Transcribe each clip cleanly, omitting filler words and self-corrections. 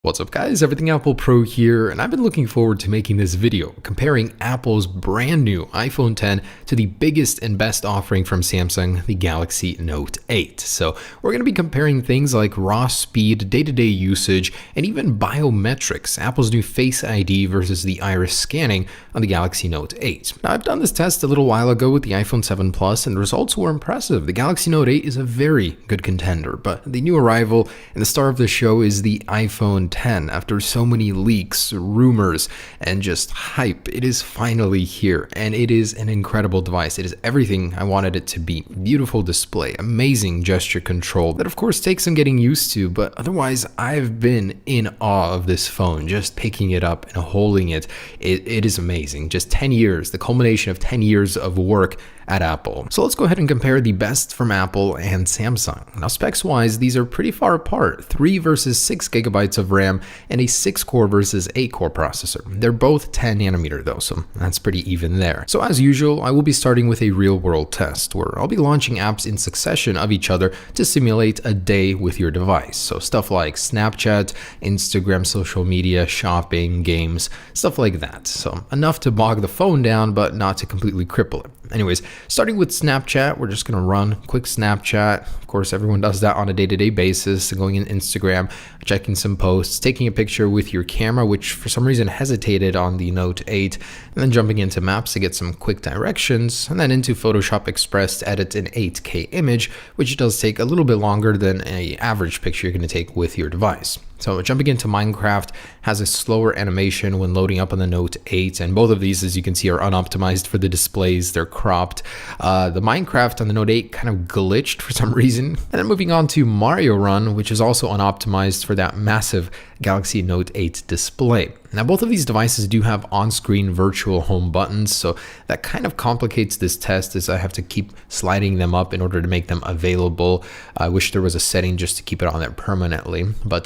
What's up guys, Everything Apple Pro here, and I've been looking forward to making this video comparing Apple's brand new iPhone X to the biggest and best offering from Samsung, the Galaxy Note 8. So we're going to be comparing things like raw speed, day-to-day usage, and even biometrics, Apple's new Face ID versus the iris scanning on the Galaxy Note 8. Now I've done this test a little while ago with the iPhone 7 Plus and the results were impressive. The Galaxy Note 8 is a very good contender, but the new arrival and the star of the show is the iPhone 10. After so many leaks, rumors, and just hype, it is finally here, and it is an incredible device. It is everything I wanted it to be. Beautiful display, amazing gesture control that of course takes some getting used to, but otherwise I've been in awe of this phone. Just picking it up and holding it, it is amazing. Just 10 years, the culmination of 10 years of work at Apple. So let's go ahead and compare the best from Apple and Samsung. Now specs wise, these are pretty far apart, 3 versus 6 gigabytes of RAM and a 6-core versus 8-core processor. They're both 10 nanometer though, so that's pretty even there. So as usual, I will be starting with a real world test where I'll be launching apps in succession of each other to simulate a day with your device. So stuff like Snapchat, Instagram, social media, shopping, games, stuff like that. So enough to bog the phone down, but not to completely cripple it. Anyways, starting with Snapchat, we're just going to run quick Snapchat. Of course, everyone does that on a day-to-day basis, going in Instagram, checking some posts, taking a picture with your camera, which for some reason hesitated on the Note 8, and then jumping into Maps to get some quick directions, and then into Photoshop Express to edit an 8K image, which does take a little bit longer than an average picture you're going to take with your device. So jumping into Minecraft has a slower animation when loading up on the Note 8, and both of these, as you can see, are unoptimized for the displays. They're cropped. The Minecraft on the Note 8 kind of glitched for some reason. And then moving on to Mario Run, which is also unoptimized for that massive Galaxy Note 8 display. Now both of these devices do have on-screen virtual home buttons, so that kind of complicates this test as I have to keep sliding them up in order to make them available. I wish there was a setting just to keep it on there permanently, but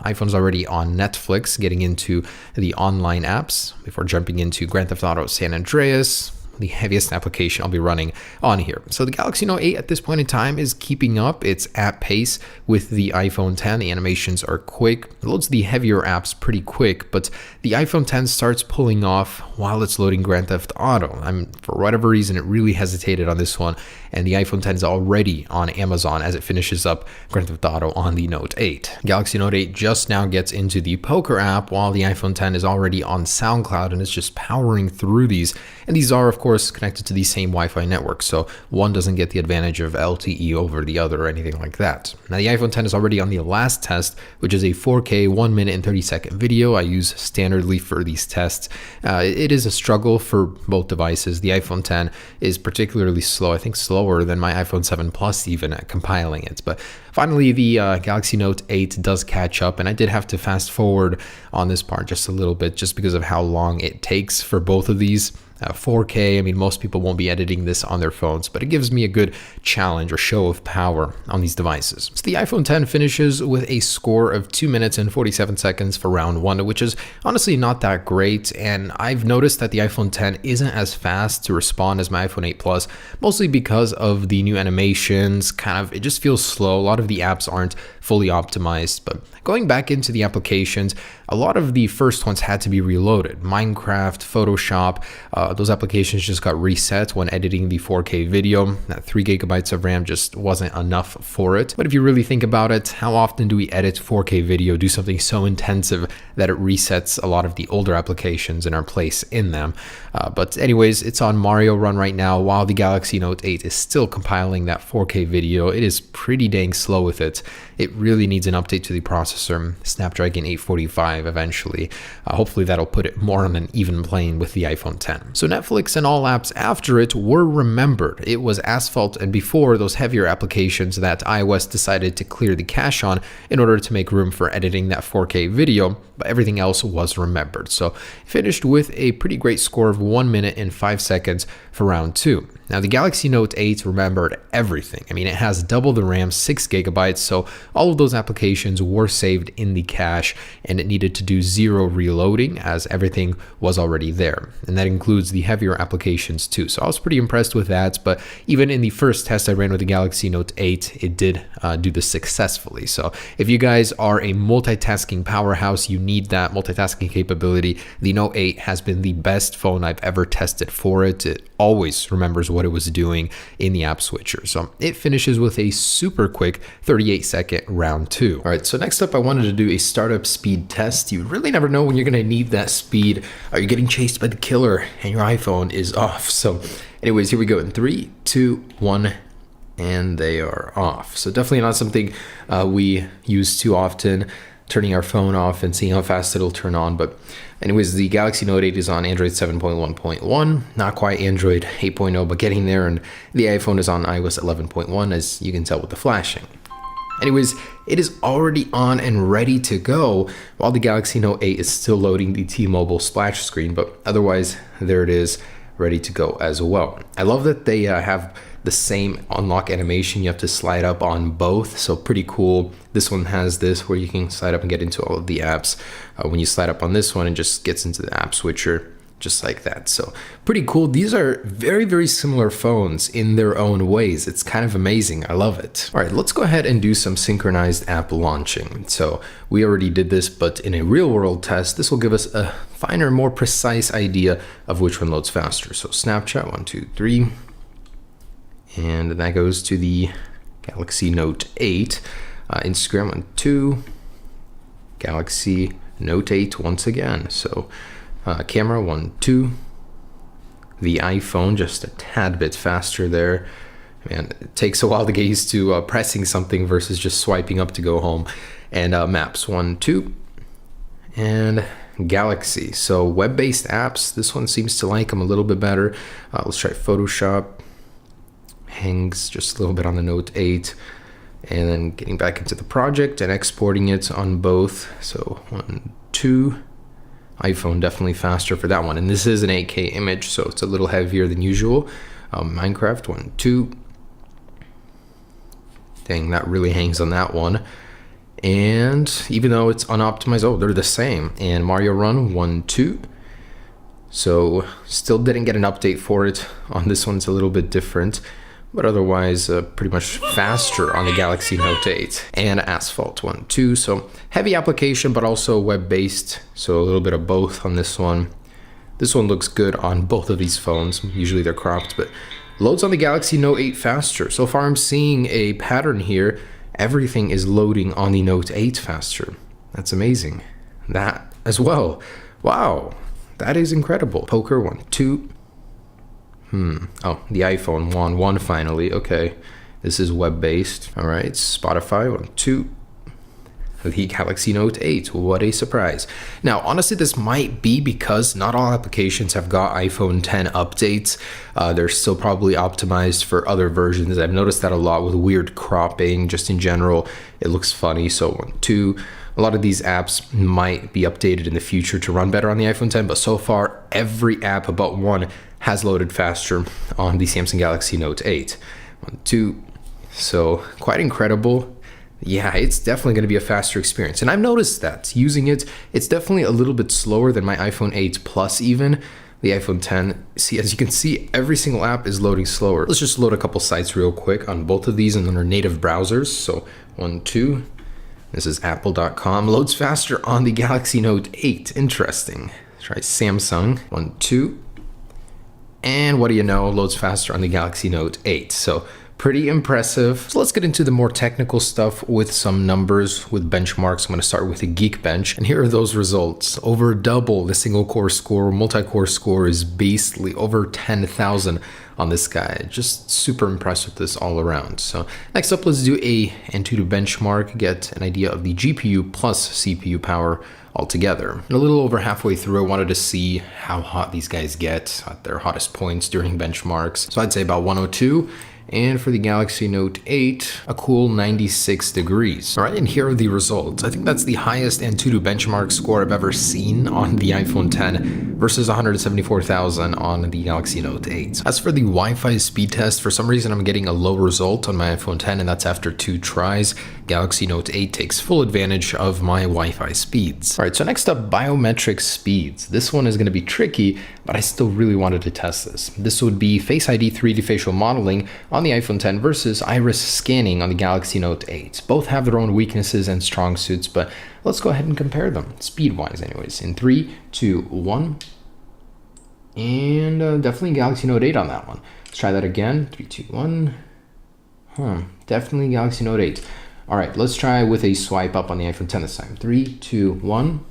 iPhone's already on Netflix, getting into the online apps before jumping into Grand Theft Auto San Andreas, the heaviest application I'll be running on here. So the Galaxy Note 8 at this point in time is keeping up. It's at pace with the iPhone 10. The animations are quick. It loads the heavier apps pretty quick, but the iPhone 10 starts pulling off while it's loading Grand Theft Auto. For whatever reason, it really hesitated on this one, and the iPhone 10 is already on Amazon as it finishes up Grand Theft Auto on the Note 8. Galaxy Note 8 just now gets into the Poker app while the iPhone 10 is already on SoundCloud, and it's just powering through these. And these are, of course, connected to the same Wi-Fi network, so one doesn't get the advantage of LTE over the other or anything like that. Now the iPhone 10 is already on the last test, which is a 4K 1 minute and 30-second video I use standardly for these tests. It is a struggle for both devices. The iPhone 10 is particularly slow, I think slower than my iPhone 7 Plus even at compiling it, but finally the Galaxy Note 8 does catch up, and I did have to fast forward on this part just a little bit just because of how long it takes for both of these. 4K, most people won't be editing this on their phones, but it gives me a good challenge or show of power on these devices. So the iPhone 10 finishes with a score of 2 minutes and 47 seconds for round 1, which is honestly not that great, and I've noticed that the iPhone 10 isn't as fast to respond as my iPhone 8 Plus, mostly because of the new animations. It just feels slow. A lot of the apps aren't fully optimized, but going back into the applications, a lot of the first ones had to be reloaded. Minecraft, Photoshop, those applications just got reset when editing the 4K video. That 3 gigabytes of RAM just wasn't enough for it. But if you really think about it, how often do we edit 4K video, do something so intensive that it resets a lot of the older applications in our place in them? But anyways, it's on Mario Run right now while the Galaxy Note 8 is still compiling that 4K video. It is pretty dang slow with it. It really needs an update to the processor, Snapdragon 845 eventually. Hopefully that'll put it more on an even plane with the iPhone 10. So Netflix and all apps after it were remembered. It was Asphalt and before those heavier applications that iOS decided to clear the cache on in order to make room for editing that 4K video, but everything else was remembered. So finished with a pretty great score of 1 minute and 5 seconds for round 2. Now the Galaxy Note 8 remembered everything. It has double the RAM, 6 gigabytes, so all of those applications were saved in the cache, and it needed to do 0 reloading as everything was already there. And that includes the heavier applications too. So I was pretty impressed with that. But even in the first test I ran with the Galaxy Note 8, it did do this successfully. So if you guys are a multitasking powerhouse, you need that multitasking capability. The Note 8 has been the best phone I've ever tested for it. It always remembers what it was doing in the app switcher. So it finishes with a super quick 38-second round 2. All right, so next up I wanted to do a startup speed test. You really never know when you're gonna need that speed. Are you getting chased by the killer and your iPhone is off? So anyways, here we go in 3, 2, 1, and they are off. So definitely not something we use too often, turning our phone off and seeing how fast it'll turn on. But anyways, the Galaxy Note 8 is on Android 7.1.1, not quite Android 8.0, but getting there, and the iPhone is on iOS 11.1, as you can tell with the flashing. Anyways, it is already on and ready to go, while the Galaxy Note 8 is still loading the T-Mobile splash screen, but otherwise, there it is, ready to go as well. I love that they have the same unlock animation. You have to slide up on both, so pretty cool. This one has this where you can slide up and get into all of the apps. When you slide up on this one, it just gets into the app switcher just like that. So pretty cool. These are very, very similar phones in their own ways. It's kind of amazing. I love it. All right, let's go ahead and do some synchronized app launching. So we already did this, but in a real world test, this will give us a finer, more precise idea of which one loads faster. So Snapchat, 1, 2, 3. And that goes to the Galaxy Note 8. Instagram, 1, 2. Galaxy Note 8 once again. So camera, 1, 2. The iPhone, just a tad bit faster there. Man, it takes a while to get used to pressing something versus just swiping up to go home. And Maps, 1, 2. And Galaxy. So web-based apps, this one seems to like them a little bit better. Let's try Photoshop. Hangs just a little bit on the Note 8, and then getting back into the project and exporting it on both. So 1, 2. iPhone definitely faster for that one, and this is an 8K image, so it's a little heavier than usual. Minecraft, 1, 2. Dang, that really hangs on that one. And even though it's unoptimized, oh, they're the same. And Mario Run, 1, 2. So still didn't get an update for it. On this one, it's a little bit different, but otherwise pretty much faster on the Galaxy Note 8. And Asphalt, 1, 2. So heavy application, but also web-based. So a little bit of both on this one. This one looks good on both of these phones. Usually they're cropped, but loads on the Galaxy Note 8 faster. So far I'm seeing a pattern here. Everything is loading on the Note 8 faster. That's amazing. That as well. Wow, that is incredible. Poker, 1, 2. Oh, the iPhone, 1, 1 finally. Okay, this is web-based. All right, Spotify, 1, 2. The Galaxy Note 8, what a surprise. Now, honestly, this might be because not all applications have got iPhone 10 updates. They're still probably optimized for other versions. I've noticed that a lot with weird cropping, just in general. It looks funny, so 1, 2. A lot of these apps might be updated in the future to run better on the iPhone 10, but so far, every app but one has loaded faster on the Samsung Galaxy Note 8. 1, 2. So quite incredible. Yeah, it's definitely going to be a faster experience. And I've noticed that using it, it's definitely a little bit slower than my iPhone 8 Plus even. The iPhone 10, see, as you can see, every single app is loading slower. Let's just load a couple sites real quick on both of these and on our native browsers. So 1, 2. This is apple.com. Loads faster on the Galaxy Note 8. Interesting. Let's try Samsung. 1, 2. And what do you know, loads faster on the Galaxy Note 8. So pretty impressive. So let's get into the more technical stuff with some numbers, with benchmarks. I'm going to start with a Geekbench, and here are those results. Over double the single core score. Multi-core score is beastly, over 10,000 on this guy. Just super impressed with this all around. So next up, let's do a Antutu benchmark, get an idea of the GPU plus CPU power altogether. And a little over halfway through, I wanted to see how hot these guys get at their hottest points during benchmarks. So I'd say about 102. And for the Galaxy Note 8, a cool 96 degrees. All right, and here are the results. I think that's the highest Antutu benchmark score I've ever seen on the iPhone 10 versus 174,000 on the Galaxy Note 8. As for the Wi-Fi speed test, for some reason I'm getting a low result on my iPhone 10, and that's after 2 tries. Galaxy Note 8 takes full advantage of my Wi-Fi speeds. All right, so next up, biometric speeds. This one is going to be tricky, but I still really wanted to test this. This would be Face ID 3D facial modeling on the iPhone 10 versus iris scanning on the Galaxy Note 8. Both have their own weaknesses and strong suits, but let's go ahead and compare them, speed-wise anyways. In 3, 2, 1, and definitely Galaxy Note 8 on that one. Let's try that again, 3, 2, 1. Definitely Galaxy Note 8. All right, let's try with a swipe up on the iPhone 10 this time. 3, 2, 1.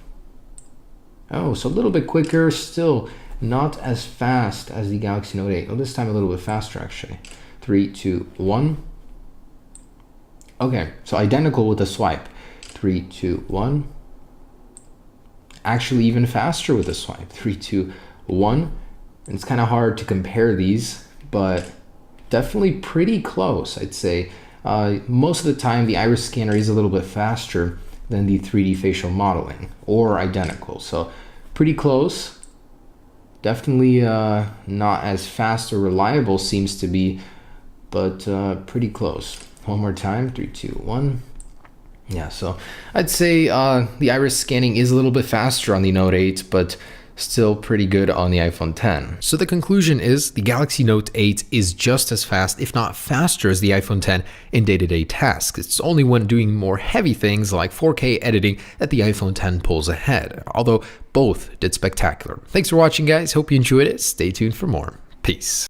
Oh, so a little bit quicker, still not as fast as the Galaxy Note 8. Oh, this time a little bit faster actually. 3, 2, 1. Okay, so identical with the swipe. 3, 2, 1. Actually even faster with the swipe. 3, 2, 1. And it's kind of hard to compare these, but definitely pretty close, I'd say. Most of the time, the iris scanner is a little bit faster than the 3D facial modeling, or identical. So pretty close. Definitely not as fast or reliable seems to be, but pretty close. One more time, 3, 2, 1. Yeah, so I'd say the iris scanning is a little bit faster on the Note 8, but still pretty good on the iPhone 10. So the conclusion is the Galaxy Note 8 is just as fast, if not faster, as the iPhone 10 in day-to-day tasks. It's only when doing more heavy things like 4K editing that the iPhone 10 pulls ahead, although both did spectacular. Thanks for watching, guys. Hope you enjoyed it. Stay tuned for more. Peace.